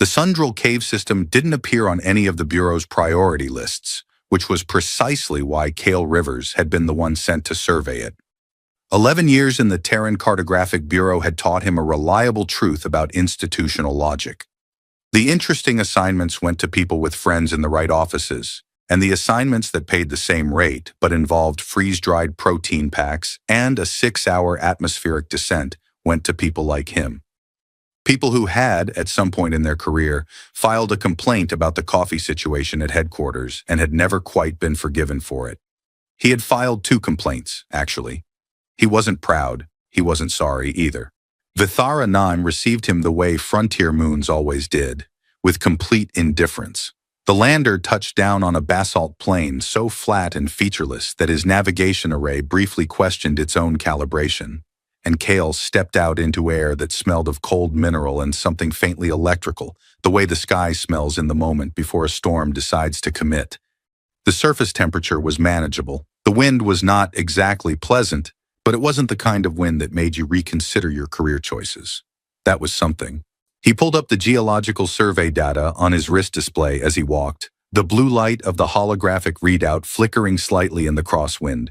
The Sundral cave system didn't appear on any of the Bureau's priority lists, which was precisely why Cale Rivers had been the one sent to survey it. 11 years in the Terran Cartographic Bureau had taught him a reliable truth about institutional logic. The interesting assignments went to people with friends in the right offices, and the assignments that paid the same rate but involved freeze-dried protein packs and a 6-hour atmospheric descent went to people like him. People who had, at some point in their career, filed a complaint about the coffee situation at headquarters and had never quite been forgiven for it. He had filed 2 complaints, actually. He wasn't proud. He wasn't sorry either. Vithara 9 received him the way frontier moons always did, with complete indifference. The lander touched down on a basalt plain so flat and featureless that his navigation array briefly questioned its own calibration, and Cale stepped out into air that smelled of cold mineral and something faintly electrical, the way the sky smells in the moment before a storm decides to commit. The surface temperature was manageable. The wind was not exactly pleasant, but it wasn't the kind of wind that made you reconsider your career choices. That was something. He pulled up the geological survey data on his wrist display as he walked, the blue light of the holographic readout flickering slightly in the crosswind.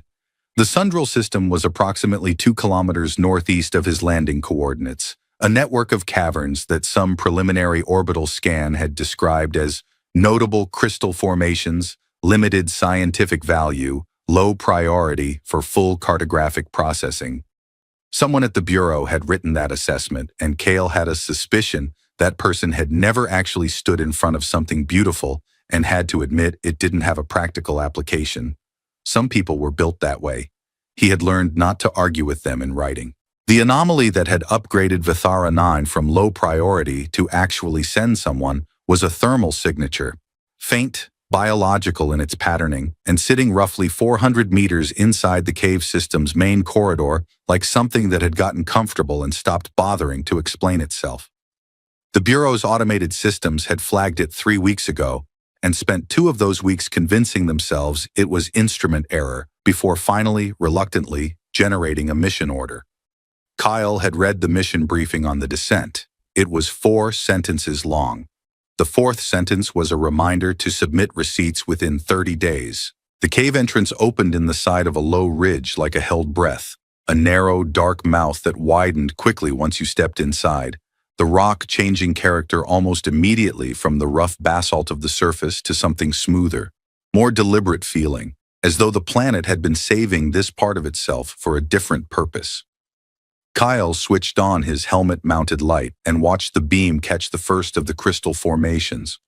The Sundral system was approximately 2 kilometers northeast of his landing coordinates, a network of caverns that some preliminary orbital scan had described as notable crystal formations, limited scientific value, low priority for full cartographic processing. Someone at the Bureau had written that assessment, and Cale had a suspicion that person had never actually stood in front of something beautiful and had to admit it didn't have a practical application. Some people were built that way. He had learned not to argue with them in writing. The anomaly that had upgraded Vithara 9 from low priority to actually send someone was a thermal signature, faint, biological in its patterning, and sitting roughly 400 meters inside the cave system's main corridor like something that had gotten comfortable and stopped bothering to explain itself. The Bureau's automated systems had flagged it 3 weeks ago and spent 2 of those weeks convincing themselves it was instrument error before finally, reluctantly, generating a mission order. Kyle had read the mission briefing on the descent. It was 4 sentences long. The 4th sentence was a reminder to submit receipts within 30 days. The cave entrance opened in the side of a low ridge like a held breath, a narrow, dark mouth that widened quickly once you stepped inside, the rock changing character almost immediately from the rough basalt of the surface to something smoother, more deliberate feeling, as though the planet had been saving this part of itself for a different purpose. Kyle switched on his helmet-mounted light and watched the beam catch the first of the crystal formations.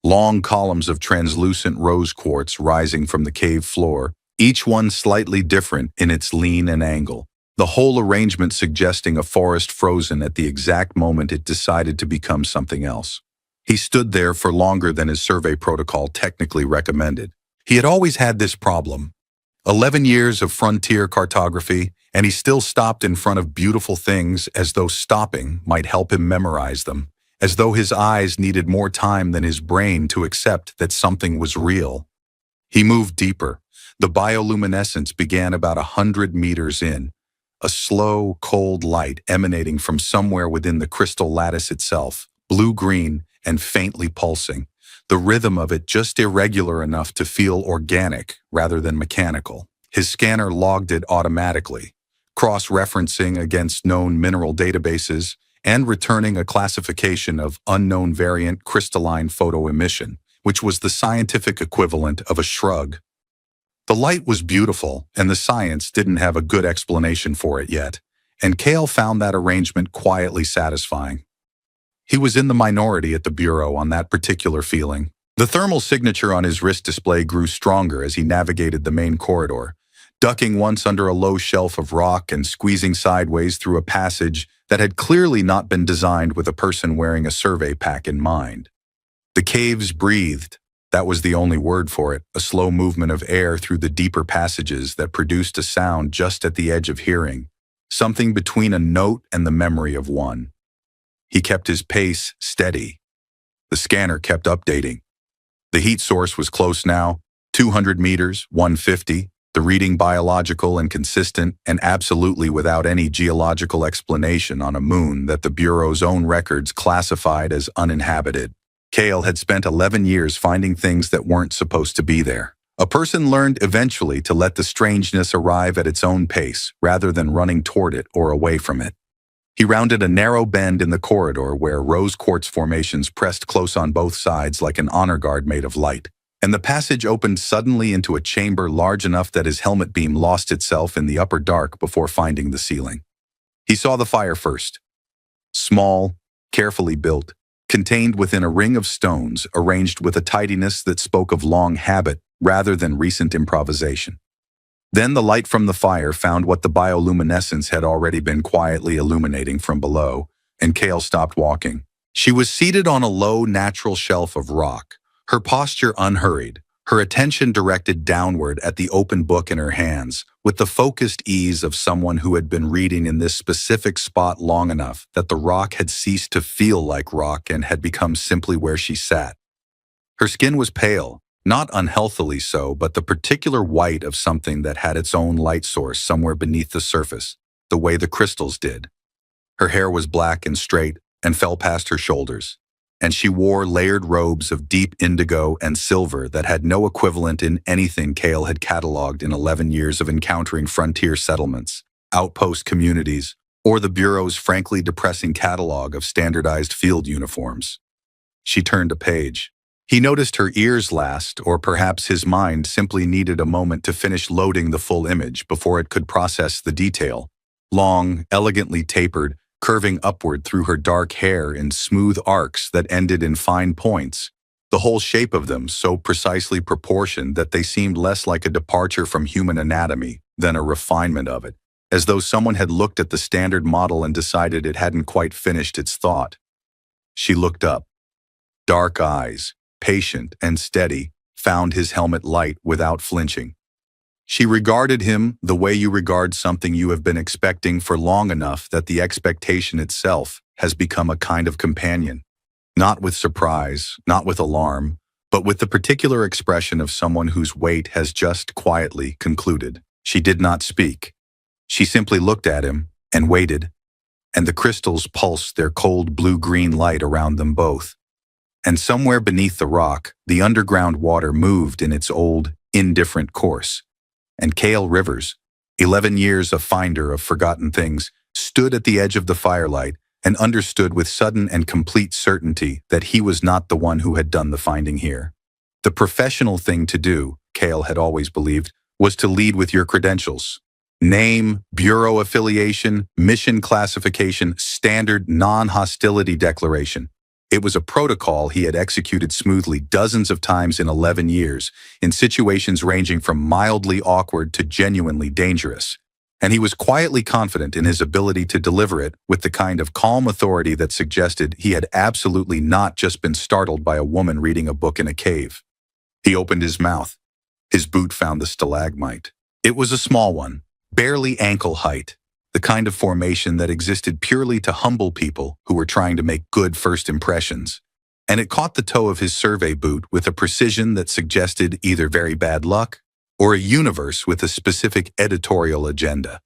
Long columns of translucent rose quartz rising from the cave floor, each one slightly different in its lean and angle, the whole arrangement suggesting a forest frozen at the exact moment it decided to become something else. He stood there for longer than his survey protocol technically recommended. He had always had this problem. 11 years of frontier cartography, and he still stopped in front of beautiful things as though stopping might help him memorize them, as though his eyes needed more time than his brain to accept that something was real. He moved deeper. The bioluminescence began about 100 meters in, a slow, cold light emanating from somewhere within the crystal lattice itself, blue-green and faintly pulsing, the rhythm of it just irregular enough to feel organic rather than mechanical. His scanner logged it automatically, cross-referencing against known mineral databases and returning a classification of unknown variant crystalline photoemission, which was the scientific equivalent of a shrug. The light was beautiful, and the science didn't have a good explanation for it yet, and Cale found that arrangement quietly satisfying. He was in the minority at the Bureau on that particular feeling. The thermal signature on his wrist display grew stronger as he navigated the main corridor, ducking once under a low shelf of rock and squeezing sideways through a passage that had clearly not been designed with a person wearing a survey pack in mind. The caves breathed. That was the only word for it, a slow movement of air through the deeper passages that produced a sound just at the edge of hearing, something between a note and the memory of one. He kept his pace steady. The scanner kept updating. The heat source was close now, 200 meters, 150, the reading biological and consistent and absolutely without any geological explanation on a moon that the Bureau's own records classified as uninhabited. Cale had spent 11 years finding things that weren't supposed to be there. A person learned eventually to let the strangeness arrive at its own pace rather than running toward it or away from it. He rounded a narrow bend in the corridor where rose quartz formations pressed close on both sides like an honor guard made of light, and the passage opened suddenly into a chamber large enough that his helmet beam lost itself in the upper dark before finding the ceiling. He saw the fire first. Small, carefully built, contained within a ring of stones arranged with a tidiness that spoke of long habit rather than recent improvisation. Then the light from the fire found what the bioluminescence had already been quietly illuminating from below, and Cale stopped walking. She was seated on a low, natural shelf of rock, her posture unhurried, her attention directed downward at the open book in her hands, with the focused ease of someone who had been reading in this specific spot long enough that the rock had ceased to feel like rock and had become simply where she sat. Her skin was pale, not unhealthily so, but the particular white of something that had its own light source somewhere beneath the surface, the way the crystals did. Her hair was black and straight and fell past her shoulders, and she wore layered robes of deep indigo and silver that had no equivalent in anything Cale had cataloged in 11 years of encountering frontier settlements, outpost communities, or the Bureau's frankly depressing catalog of standardized field uniforms. She turned a page. He noticed her ears last, or perhaps his mind simply needed a moment to finish loading the full image before it could process the detail. Long, elegantly tapered, curving upward through her dark hair in smooth arcs that ended in fine points, the whole shape of them so precisely proportioned that they seemed less like a departure from human anatomy than a refinement of it, as though someone had looked at the standard model and decided it hadn't quite finished its thought. She looked up. Dark eyes, patient and steady, found his helmet light without flinching. She regarded him the way you regard something you have been expecting for long enough that the expectation itself has become a kind of companion. Not with surprise, not with alarm, but with the particular expression of someone whose wait has just quietly concluded. She did not speak. She simply looked at him and waited, and the crystals pulsed their cold blue-green light around them both. And somewhere beneath the rock, the underground water moved in its old, indifferent course. And Cale Rivers, 11 years a finder of forgotten things, stood at the edge of the firelight and understood with sudden and complete certainty that he was not the one who had done the finding here. The professional thing to do, Cale had always believed, was to lead with your credentials. Name, bureau affiliation, mission classification, standard non-hostility declaration. It was a protocol he had executed smoothly dozens of times in 11 years, in situations ranging from mildly awkward to genuinely dangerous. And he was quietly confident in his ability to deliver it with the kind of calm authority that suggested he had absolutely not just been startled by a woman reading a book in a cave. He opened his mouth. His boot found the stalagmite. It was a small one, barely ankle height. The kind of formation that existed purely to humble people who were trying to make good first impressions. And it caught the toe of his survey boot with a precision that suggested either very bad luck or a universe with a specific editorial agenda.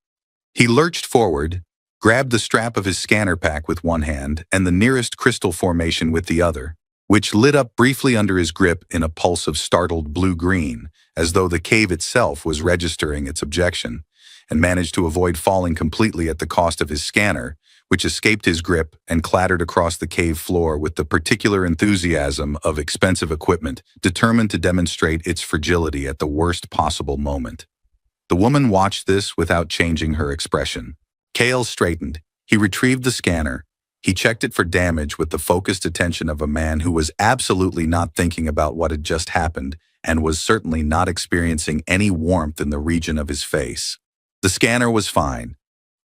He lurched forward, grabbed the strap of his scanner pack with one hand and the nearest crystal formation with the other, which lit up briefly under his grip in a pulse of startled blue-green, as though the cave itself was registering its objection, and managed to avoid falling completely at the cost of his scanner, which escaped his grip and clattered across the cave floor with the particular enthusiasm of expensive equipment, determined to demonstrate its fragility at the worst possible moment. The woman watched this without changing her expression. Cale straightened. He retrieved the scanner. He checked it for damage with the focused attention of a man who was absolutely not thinking about what had just happened and was certainly not experiencing any warmth in the region of his face. The scanner was fine.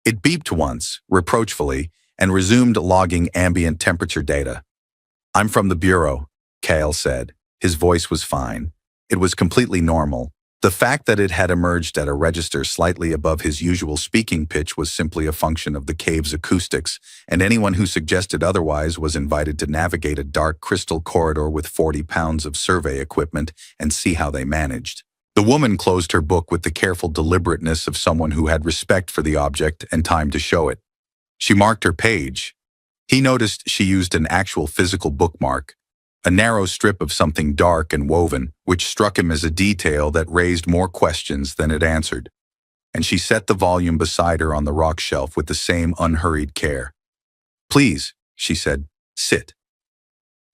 It beeped once, reproachfully, and resumed logging ambient temperature data. "I'm from the Bureau," Cale said. His voice was fine. It was completely normal. The fact that it had emerged at a register slightly above his usual speaking pitch was simply a function of the cave's acoustics, and anyone who suggested otherwise was invited to navigate a dark crystal corridor with 40 pounds of survey equipment and see how they managed. The woman closed her book with the careful deliberateness of someone who had respect for the object and time to show it. She marked her page. He noticed she used an actual physical bookmark, a narrow strip of something dark and woven, which struck him as a detail that raised more questions than it answered. And she set the volume beside her on the rock shelf with the same unhurried care. "Please," she said, "sit."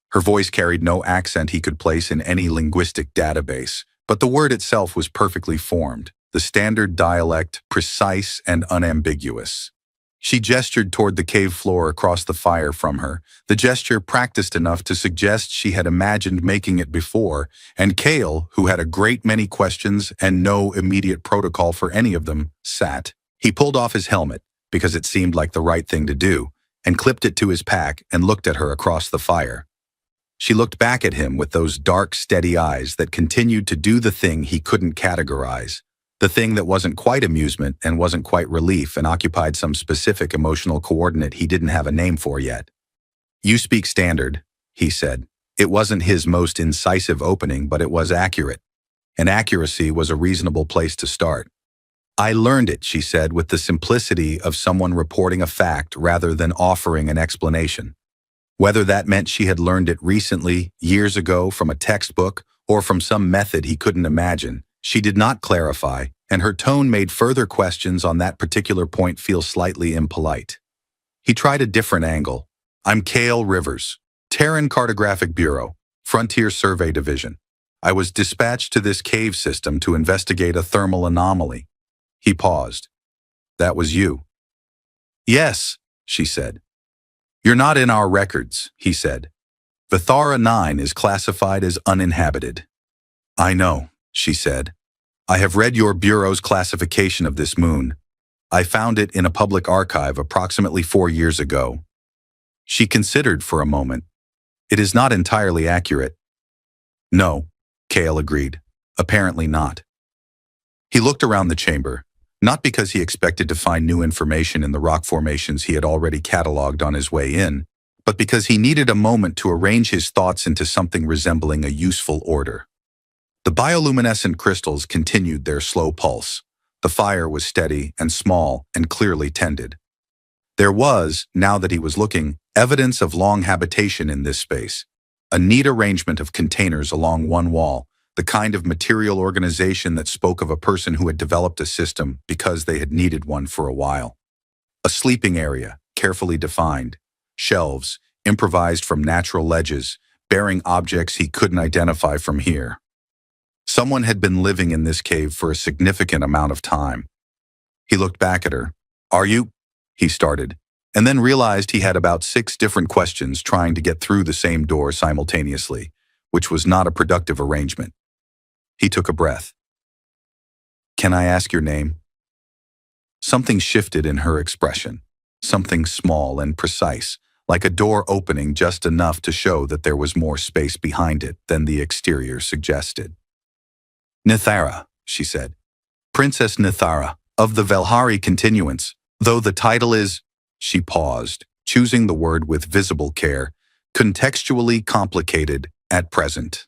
Her voice carried no accent he could place in any linguistic database, but the word itself was perfectly formed, the standard dialect, precise and unambiguous. She gestured toward the cave floor across the fire from her, the gesture practiced enough to suggest she had imagined making it before, and Cale, who had a great many questions and no immediate protocol for any of them, sat. He pulled off his helmet, because it seemed like the right thing to do, and clipped it to his pack and looked at her across the fire. She looked back at him with those dark, steady eyes that continued to do the thing he couldn't categorize, the thing that wasn't quite amusement and wasn't quite relief and occupied some specific emotional coordinate he didn't have a name for yet. "You speak standard," he said. It wasn't his most incisive opening, but it was accurate. And accuracy was a reasonable place to start. "I learned it," she said, with the simplicity of someone reporting a fact rather than offering an explanation. Whether that meant she had learned it recently, years ago, from a textbook, or from some method he couldn't imagine, she did not clarify, and her tone made further questions on that particular point feel slightly impolite. He tried a different angle. "I'm Cale Rivers, Terran Cartographic Bureau, Frontier Survey Division. I was dispatched to this cave system to investigate a thermal anomaly." He paused. "That was you?" "Yes," she said. "You're not in our records," he said. "Vithara 9 is classified as uninhabited." "I know," she said. "I have read your Bureau's classification of this moon. I found it in a public archive approximately 4 years ago." She considered for a moment. "It is not entirely accurate." "No," Cale agreed. "Apparently not." He looked around the chamber, not because he expected to find new information in the rock formations he had already cataloged on his way in, but because he needed a moment to arrange his thoughts into something resembling a useful order. The bioluminescent crystals continued their slow pulse. The fire was steady and small and clearly tended. There was, now that he was looking, evidence of long habitation in this space. A neat arrangement of containers along one wall, the kind of material organization that spoke of a person who had developed a system because they had needed one for a while. A sleeping area, carefully defined. Shelves, improvised from natural ledges, bearing objects he couldn't identify from here. Someone had been living in this cave for a significant amount of time. He looked back at her. "Are you?" he started, and then realized he had about 6 different questions trying to get through the same door simultaneously, which was not a productive arrangement. He took a breath. "Can I ask your name?" Something shifted in her expression, something small and precise, like a door opening just enough to show that there was more space behind it than the exterior suggested. "Nithara," she said. "Princess Nithara, of the Velhari continuance, though the title is—" She paused, choosing the word with visible care, "contextually complicated at present."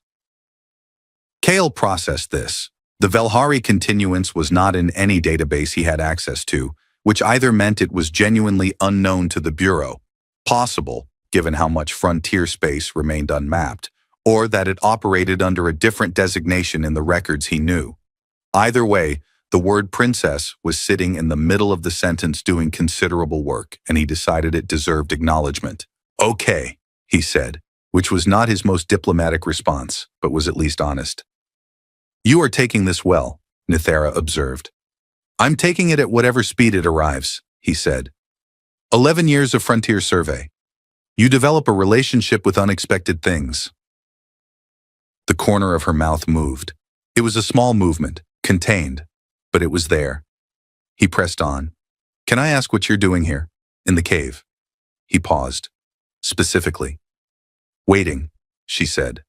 Cale processed this. The Velhari continuance was not in any database he had access to, which either meant it was genuinely unknown to the Bureau, possible, given how much frontier space remained unmapped, or that it operated under a different designation in the records he knew. Either way, the word princess was sitting in the middle of the sentence doing considerable work, and he decided it deserved acknowledgement. "Okay," he said, which was not his most diplomatic response, but was at least honest. "You are taking this well," Nithara observed. "I'm taking it at whatever speed it arrives," he said. 11 years of frontier survey. You develop a relationship with unexpected things." The corner of her mouth moved. It was a small movement, contained, but it was there. He pressed on. "Can I ask what you're doing here, in the cave?" He paused. "Specifically." "Waiting," she said.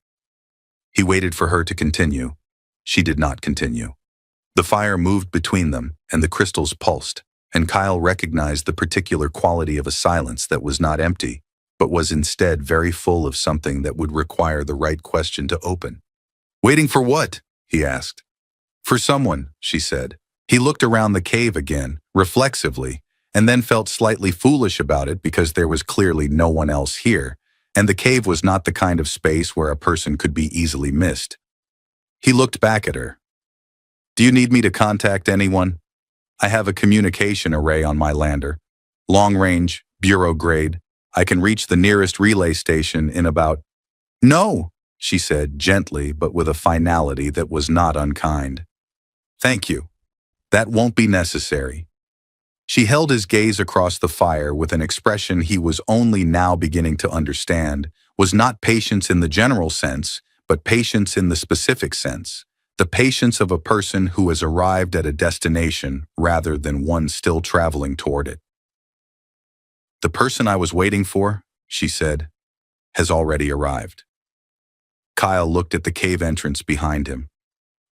He waited for her to continue. She did not continue. The fire moved between them, and the crystals pulsed, and Kyle recognized the particular quality of a silence that was not empty, but was instead very full of something that would require the right question to open. "Waiting for what?" he asked. For someone, she said. He looked around the cave again, reflexively, and then felt slightly foolish about it because there was clearly no one else here, and the cave was not the kind of space where a person could be easily missed. He looked back at her. Do you need me to contact anyone? I have a communication array on my lander. Long range, bureau grade. I can reach the nearest relay station in about... No, she said gently but with a finality that was not unkind. Thank you. That won't be necessary. She held his gaze across the fire with an expression he was only now beginning to understand was not patience in the general sense, but patience in the specific sense, the patience of a person who has arrived at a destination rather than one still traveling toward it. The person I was waiting for, she said, has already arrived. Kyle looked at the cave entrance behind him.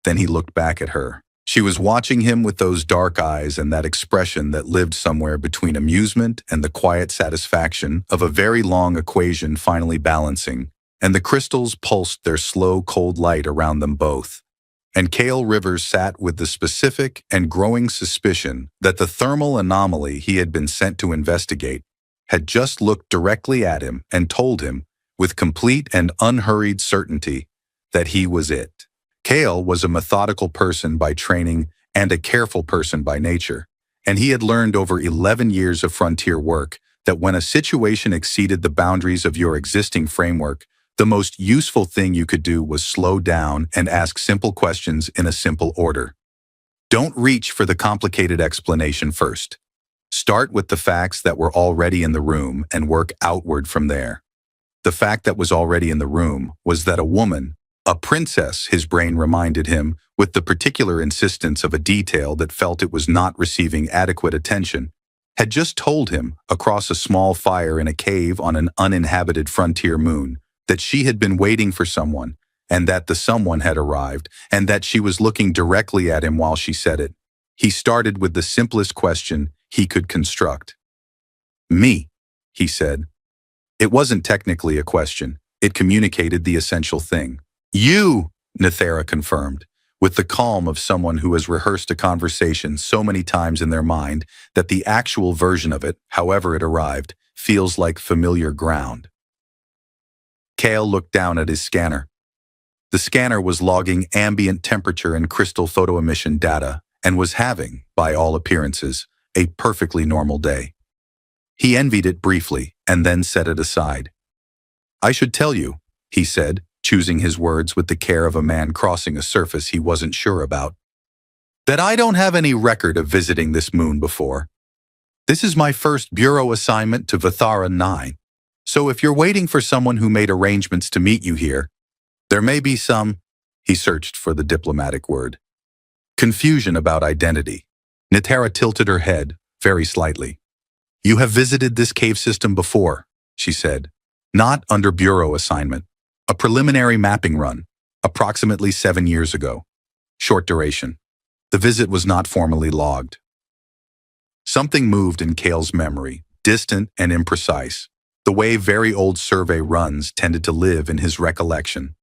Then he looked back at her. She was watching him with those dark eyes and that expression that lived somewhere between amusement and the quiet satisfaction of a very long equation finally balancing, and the crystals pulsed their slow, cold light around them both. And Cale Rivers sat with the specific and growing suspicion that the thermal anomaly he had been sent to investigate had just looked directly at him and told him, with complete and unhurried certainty, that he was it. Cale was a methodical person by training and a careful person by nature, and he had learned over 11 years of frontier work that when a situation exceeded the boundaries of your existing framework, the most useful thing you could do was slow down and ask simple questions in a simple order. Don't reach for the complicated explanation first. Start with the facts that were already in the room and work outward from there. The fact that was already in the room was that a woman, a princess, his brain reminded him, with the particular insistence of a detail that felt it was not receiving adequate attention, had just told him, across a small fire in a cave on an uninhabited frontier moon, that she had been waiting for someone, and that the someone had arrived, and that she was looking directly at him while she said it. He started with the simplest question he could construct. Me, he said. It wasn't technically a question. It communicated the essential thing. You, Nethera confirmed, with the calm of someone who has rehearsed a conversation so many times in their mind that the actual version of it, however it arrived, feels like familiar ground. Cale looked down at his scanner. The scanner was logging ambient temperature and crystal photoemission data and was having, by all appearances, a perfectly normal day. He envied it briefly and then set it aside. I should tell you, he said, choosing his words with the care of a man crossing a surface he wasn't sure about, that I don't have any record of visiting this moon before. This is my first bureau assignment to Vithara 9, so if you're waiting for someone who made arrangements to meet you here, there may be some, he searched for the diplomatic word, confusion about identity. Nethera tilted her head, very slightly. You have visited this cave system before, she said, not under bureau assignment. A preliminary mapping run, approximately 7 years ago. Short duration. The visit was not formally logged. Something moved in Cale's memory, distant and imprecise. The way very old survey runs tended to live in his recollection.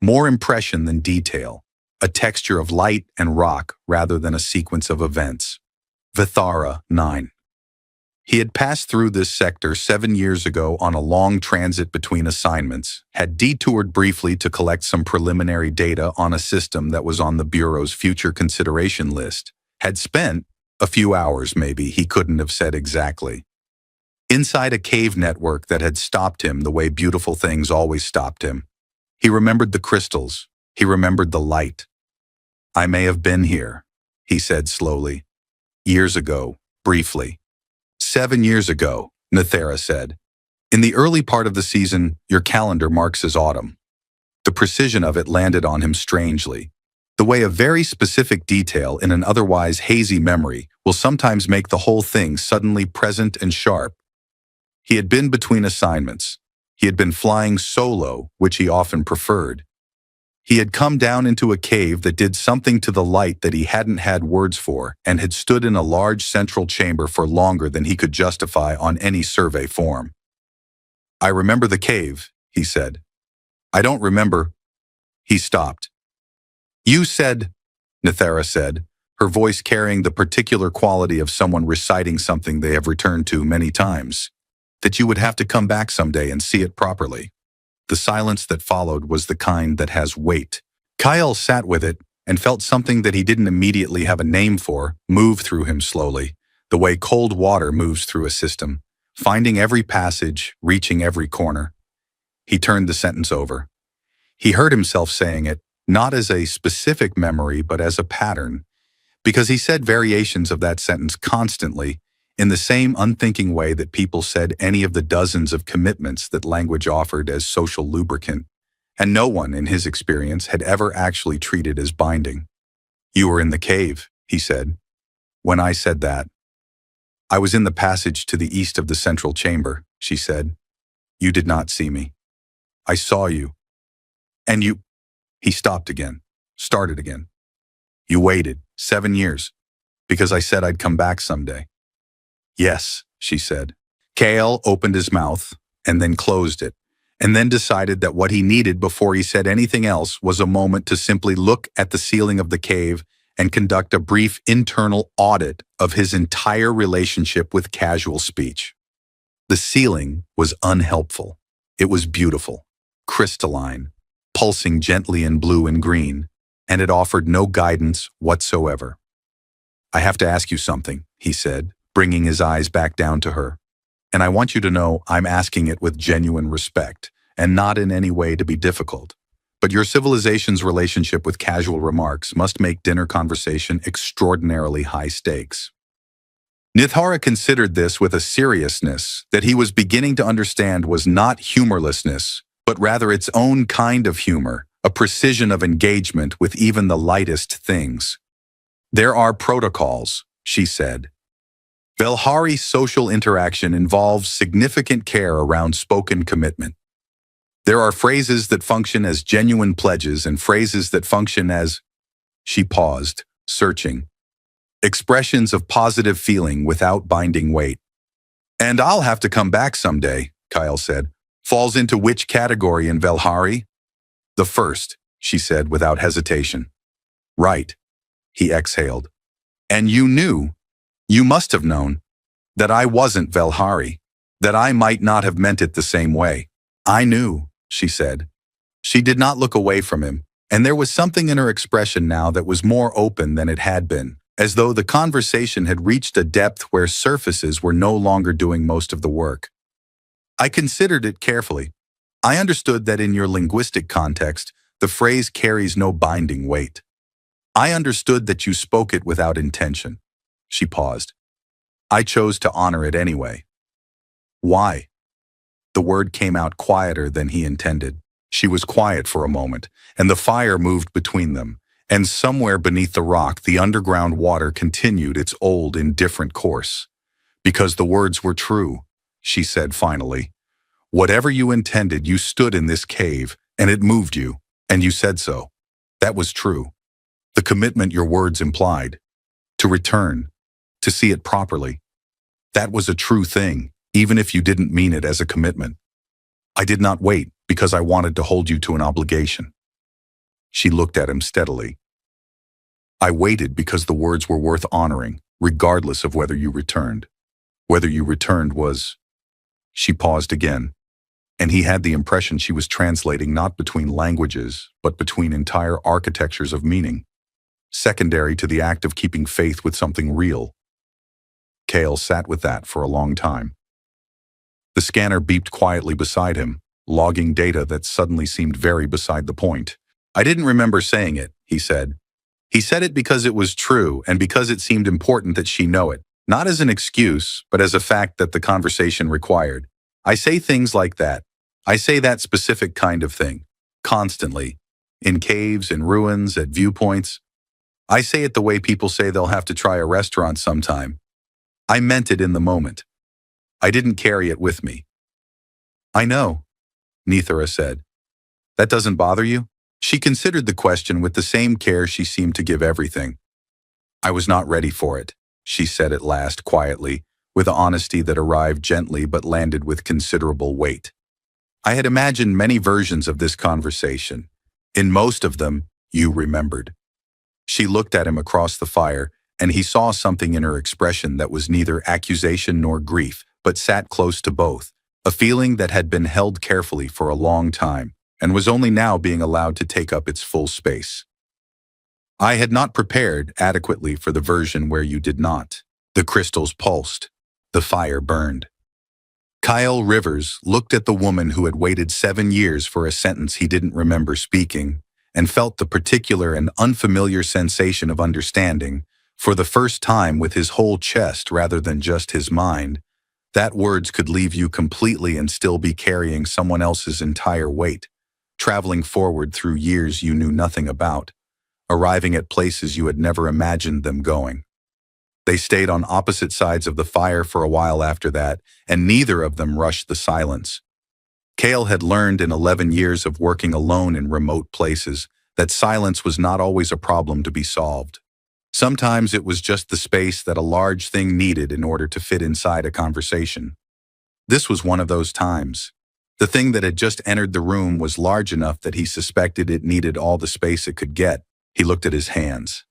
More impression than detail. A texture of light and rock rather than a sequence of events. Vithara 9. He had passed through this sector 7 years ago on a long transit between assignments, had detoured briefly to collect some preliminary data on a system that was on the Bureau's future consideration list, had spent a few hours maybe, he couldn't have said exactly, inside a cave network that had stopped him the way beautiful things always stopped him. He remembered the crystals. He remembered the light. I may have been here, he said slowly. Years ago, briefly. 7 years ago, Nethera said. In the early part of the season, your calendar marks as autumn. The precision of it landed on him strangely. The way a very specific detail in an otherwise hazy memory will sometimes make the whole thing suddenly present and sharp. He had been between assignments. He had been flying solo, which he often preferred. He had come down into a cave that did something to the light that he hadn't had words for and had stood in a large central chamber for longer than he could justify on any survey form. I remember the cave, he said. I don't remember. He stopped. You said, Nithara said, her voice carrying the particular quality of someone reciting something they have returned to many times, that you would have to come back someday and see it properly. The silence that followed was the kind that has weight. Kyle sat with it and felt something that he didn't immediately have a name for move through him slowly, the way cold water moves through a system, finding every passage, reaching every corner. He turned the sentence over. He heard himself saying it, not as a specific memory, but as a pattern, because he said variations of that sentence constantly, in the same unthinking way that people said any of the dozens of commitments that language offered as social lubricant, and no one, in his experience, had ever actually treated as binding. "You were in the cave," he said. "When I said that." "I was in the passage to the east of the central chamber," she said. "You did not see me. I saw you. And you—" He stopped again, started again. "You waited 7 years, because I said I'd come back someday." "Yes," she said. Kale opened his mouth and then closed it, and then decided that what he needed before he said anything else was a moment to simply look at the ceiling of the cave and conduct a brief internal audit of his entire relationship with casual speech. The ceiling was unhelpful. It was beautiful, crystalline, pulsing gently in blue and green, and it offered no guidance whatsoever. "I have to ask you something," he said, bringing his eyes back down to her. "And I want you to know I'm asking it with genuine respect, and not in any way to be difficult. But your civilization's relationship with casual remarks must make dinner conversation extraordinarily high stakes." Nithara considered this with a seriousness that he was beginning to understand was not humorlessness, but rather its own kind of humor, a precision of engagement with even the lightest things. "There are protocols," she said. "Velhari social interaction involves significant care around spoken commitment. There are phrases that function as genuine pledges and phrases that function as—" She paused, searching. "Expressions of positive feeling without binding weight." "And I'll have to come back someday," Kyle said. "Falls into which category in Velhari?" "The first," she said without hesitation. "Right," he exhaled. "And you knew, you must have known, that I wasn't Velhari, that I might not have meant it the same way." "I knew," she said. She did not look away from him, and there was something in her expression now that was more open than it had been, as though the conversation had reached a depth where surfaces were no longer doing most of the work. "I considered it carefully. I understood that in your linguistic context, the phrase carries no binding weight. I understood that you spoke it without intention." She paused. "I chose to honor it anyway." "Why?" The word came out quieter than he intended. She was quiet for a moment, and the fire moved between them, and somewhere beneath the rock the underground water continued its old, indifferent course. "Because the words were true," she said finally. "Whatever you intended, you stood in this cave, and it moved you, and you said so. That was true. The commitment your words implied. To return. To see it properly. That was a true thing, even if you didn't mean it as a commitment. I did not wait because I wanted to hold you to an obligation." She looked at him steadily. "I waited because the words were worth honoring, regardless of whether you returned. Whether you returned was—" She paused again, and he had the impression she was translating not between languages, but between entire architectures of meaning, secondary to the act of keeping faith with something real. Kale sat with that for a long time. The scanner beeped quietly beside him, logging data that suddenly seemed very beside the point. "I didn't remember saying it," he said. He said it because it was true and because it seemed important that she know it, not as an excuse, but as a fact that the conversation required. "I say things like that. I say that specific kind of thing. Constantly. In caves, in ruins, at viewpoints. I say it the way people say they'll have to try a restaurant sometime. I meant it in the moment. I didn't carry it with me." "I know," Nithara said. "That doesn't bother you?" She considered the question with the same care she seemed to give everything. "I was not ready for it," she said at last quietly, with honesty that arrived gently but landed with considerable weight. "I had imagined many versions of this conversation. In most of them, you remembered." She looked at him across the fire, and he saw something in her expression that was neither accusation nor grief, but sat close to both, a feeling that had been held carefully for a long time, and was only now being allowed to take up its full space. I had not prepared adequately for the version where you did not. The crystals pulsed. The fire burned. Kyle Rivers looked at the woman who had waited 7 years for a sentence he didn't remember speaking, and felt the particular and unfamiliar sensation of understanding, for the first time with his whole chest rather than just his mind, that words could leave you completely and still be carrying someone else's entire weight, traveling forward through years you knew nothing about, arriving at places you had never imagined them going. They stayed on opposite sides of the fire for a while after that, and neither of them rushed the silence. Cale had learned in 11 years of working alone in remote places that silence was not always a problem to be solved. Sometimes it was just the space that a large thing needed in order to fit inside a conversation. This was one of those times. The thing that had just entered the room was large enough that he suspected it needed all the space it could get. He looked at his hands.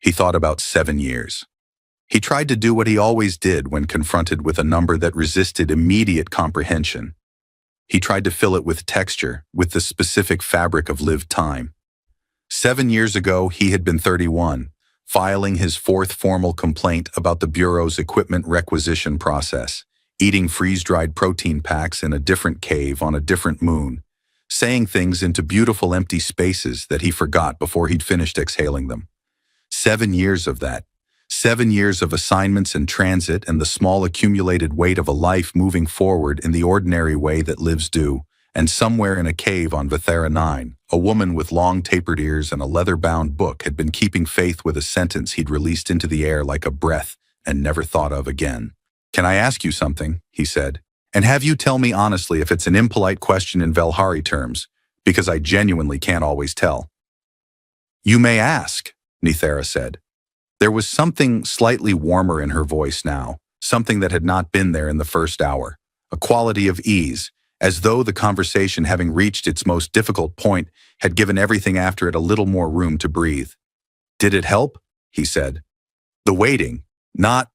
He thought about 7 years. He tried to do what he always did when confronted with a number that resisted immediate comprehension. He tried to fill it with texture, with the specific fabric of lived time. 7 years ago, he had been 31, filing his 4th formal complaint about the Bureau's equipment requisition process, eating freeze-dried protein packs in a different cave on a different moon, saying things into beautiful empty spaces that he forgot before he'd finished exhaling them. 7 years of that. 7 years of assignments and transit and the small accumulated weight of a life moving forward in the ordinary way that lives do, and somewhere in a cave on Vithera 9, a woman with long tapered ears and a leather-bound book had been keeping faith with a sentence he'd released into the air like a breath and never thought of again. "Can I ask you something?" he said. "And have you tell me honestly if it's an impolite question in Velhari terms, because I genuinely can't always tell." "You may ask," Nithera said. There was something slightly warmer in her voice now, something that had not been there in the first hour, a quality of ease, as though the conversation, having reached its most difficult point, had given everything after it a little more room to breathe. "Did it help?" he said. "The waiting, not..."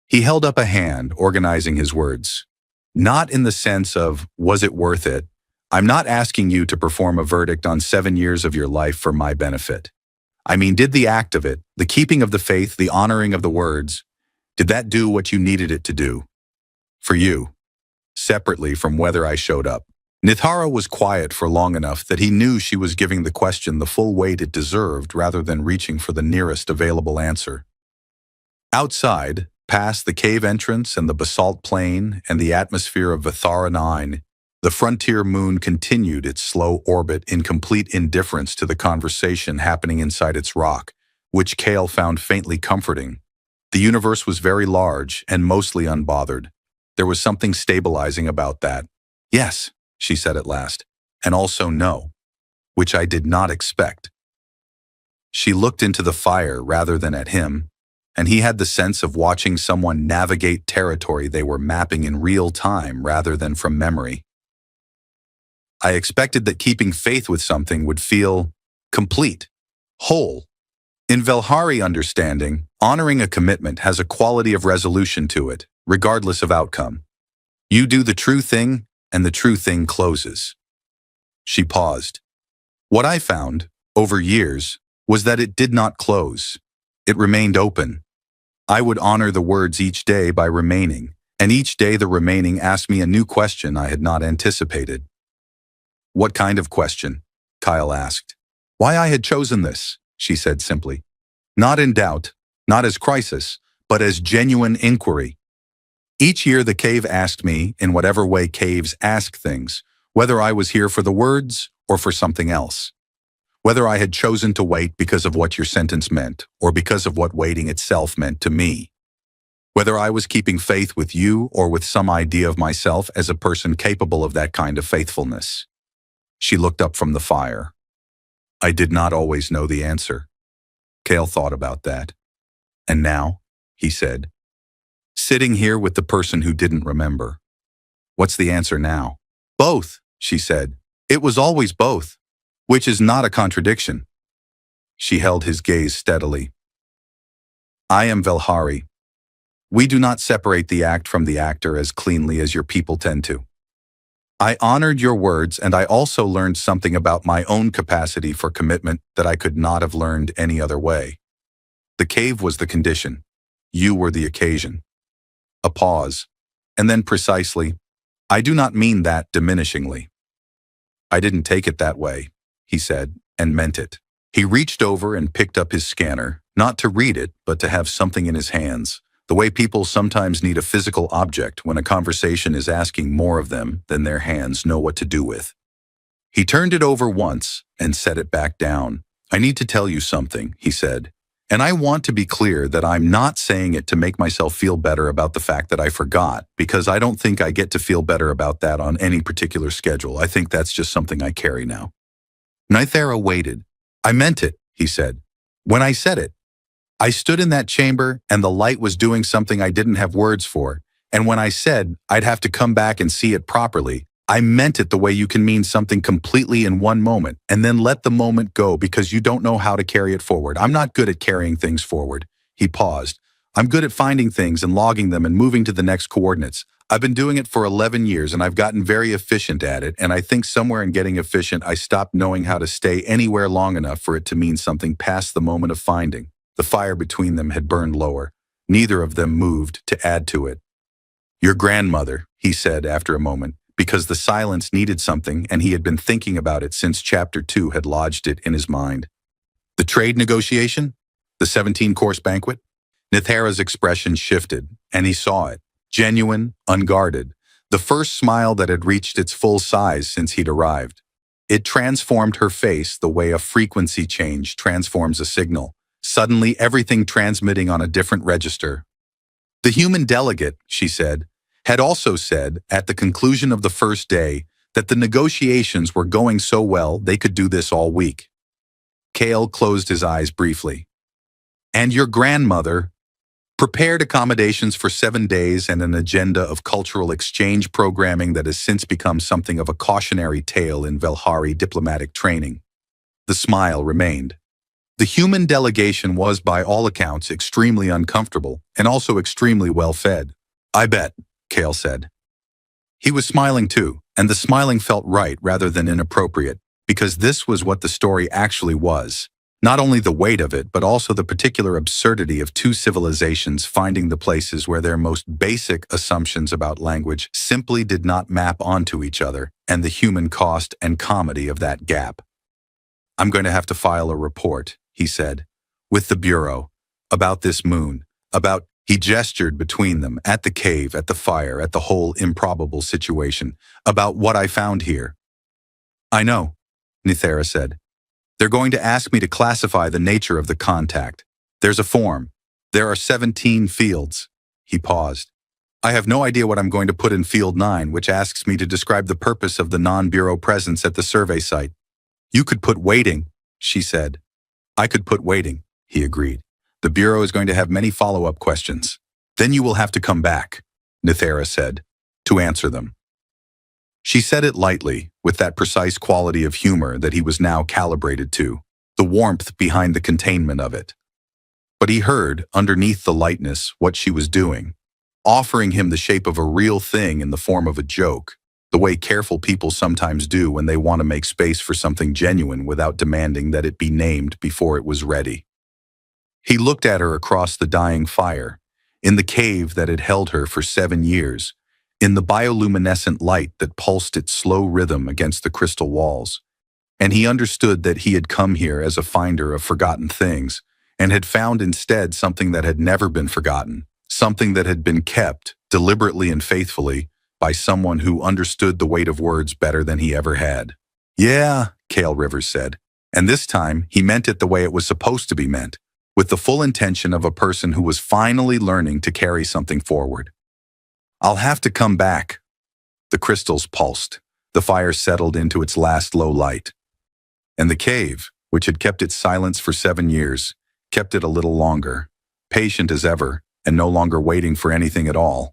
He held up a hand, organizing his words. "Not in the sense of, was it worth it? I'm not asking you to perform a verdict on 7 years of your life for my benefit. I mean, did the act of it, the keeping of the faith, the honoring of the words, did that do what you needed it to do? For you, separately from whether I showed up." Nithara was quiet for long enough that he knew she was giving the question the full weight it deserved rather than reaching for the nearest available answer. Outside, past the cave entrance and the basalt plain and the atmosphere of Vithara 9, the frontier moon continued its slow orbit in complete indifference to the conversation happening inside its rock, which Cale found faintly comforting. The universe was very large and mostly unbothered. There was something stabilizing about that. "Yes," she said at last, "and also no," which I did not expect. She looked into the fire rather than at him, and he had the sense of watching someone navigate territory they were mapping in real time rather than from memory. "I expected that keeping faith with something would feel complete, whole. In Velhari understanding, honoring a commitment has a quality of resolution to it, regardless of outcome. You do the true thing, and the true thing closes." She paused. "What I found, over years, was that it did not close. It remained open. I would honor the words each day by remaining, and each day the remaining asked me a new question I had not anticipated." "What kind of question?" Kyle asked. "Why I had chosen this," she said simply. "Not in doubt, not as crisis, but as genuine inquiry. Each year the cave asked me, in whatever way caves ask things, whether I was here for the words or for something else. Whether I had chosen to wait because of what your sentence meant or because of what waiting itself meant to me. Whether I was keeping faith with you or with some idea of myself as a person capable of that kind of faithfulness." She looked up from the fire. "I did not always know the answer." Cale thought about that. "And now," he said, "sitting here with the person who didn't remember. What's the answer now?" "Both," she said. "It was always both, which is not a contradiction." She held his gaze steadily. I am Velhari. We do not separate the act from the actor as cleanly as your people tend to. I honored your words, and I also learned something about my own capacity for commitment that I could not have learned any other way. The cave was the condition. You were the occasion. A pause. And then precisely, I do not mean that diminishingly. I didn't take it that way, he said, and meant it. He reached over and picked up his scanner, not to read it, but to have something in his hands, the way people sometimes need a physical object when a conversation is asking more of them than their hands know what to do with. He turned it over once and set it back down. I need to tell you something, he said, and I want to be clear that I'm not saying it to make myself feel better about the fact that I forgot, because I don't think I get to feel better about that on any particular schedule. I think that's just something I carry now. Nythera waited. I meant it, he said. When I said it, I stood in that chamber and the light was doing something I didn't have words for, and when I said I'd have to come back and see it properly, I meant it the way you can mean something completely in one moment and then let the moment go because you don't know how to carry it forward. I'm not good at carrying things forward. He paused. I'm good at finding things and logging them and moving to the next coordinates. I've been doing it for 11 years and I've gotten very efficient at it, and I think somewhere in getting efficient I stopped knowing how to stay anywhere long enough for it to mean something past the moment of finding. The fire between them had burned lower. Neither of them moved to add to it. Your grandmother, he said after a moment, because the silence needed something and he had been thinking about it since Chapter 2 had lodged it in his mind. The trade negotiation? The 17-course banquet? Nythera's expression shifted, and he saw it. Genuine, unguarded, the first smile that had reached its full size since he'd arrived. It transformed her face the way a frequency change transforms a signal, suddenly everything transmitting on a different register. The human delegate, she said, had also said, at the conclusion of the first day, that the negotiations were going so well they could do this all week. Kale closed his eyes briefly. And your grandmother prepared accommodations for 7 days and an agenda of cultural exchange programming that has since become something of a cautionary tale in Velhari diplomatic training. The smile remained. The human delegation was, by all accounts, extremely uncomfortable and also extremely well-fed. I bet, Kale said. He was smiling too, and the smiling felt right rather than inappropriate, because this was what the story actually was. Not only the weight of it, but also the particular absurdity of two civilizations finding the places where their most basic assumptions about language simply did not map onto each other, and the human cost and comedy of that gap. I'm going to have to file a report, he said, with the Bureau, about this moon, about, he gestured between them, at the cave, at the fire, at the whole improbable situation, about what I found here. I know, Nythera said. They're going to ask me to classify the nature of the contact. There's a form. There are 17 fields. He paused. I have no idea what I'm going to put in Field 9, which asks me to describe the purpose of the non-Bureau presence at the survey site. You could put waiting, she said. I could put waiting, he agreed. The Bureau is going to have many follow-up questions. Then you will have to come back, Nythera said, to answer them. She said it lightly, with that precise quality of humor that he was now calibrated to, the warmth behind the containment of it. But he heard, underneath the lightness, what she was doing, offering him the shape of a real thing in the form of a joke, the way careful people sometimes do when they want to make space for something genuine without demanding that it be named before it was ready. He looked at her across the dying fire, in the cave that had held her for 7 years, in the bioluminescent light that pulsed its slow rhythm against the crystal walls, and he understood that he had come here as a finder of forgotten things, and had found instead something that had never been forgotten, something that had been kept, deliberately and faithfully, by someone who understood the weight of words better than he ever had. Yeah, Kale Rivers said, and this time he meant it the way it was supposed to be meant, with the full intention of a person who was finally learning to carry something forward. I'll have to come back. The crystals pulsed. The fire settled into its last low light. And the cave, which had kept its silence for 7 years, kept it a little longer, patient as ever, and no longer waiting for anything at all.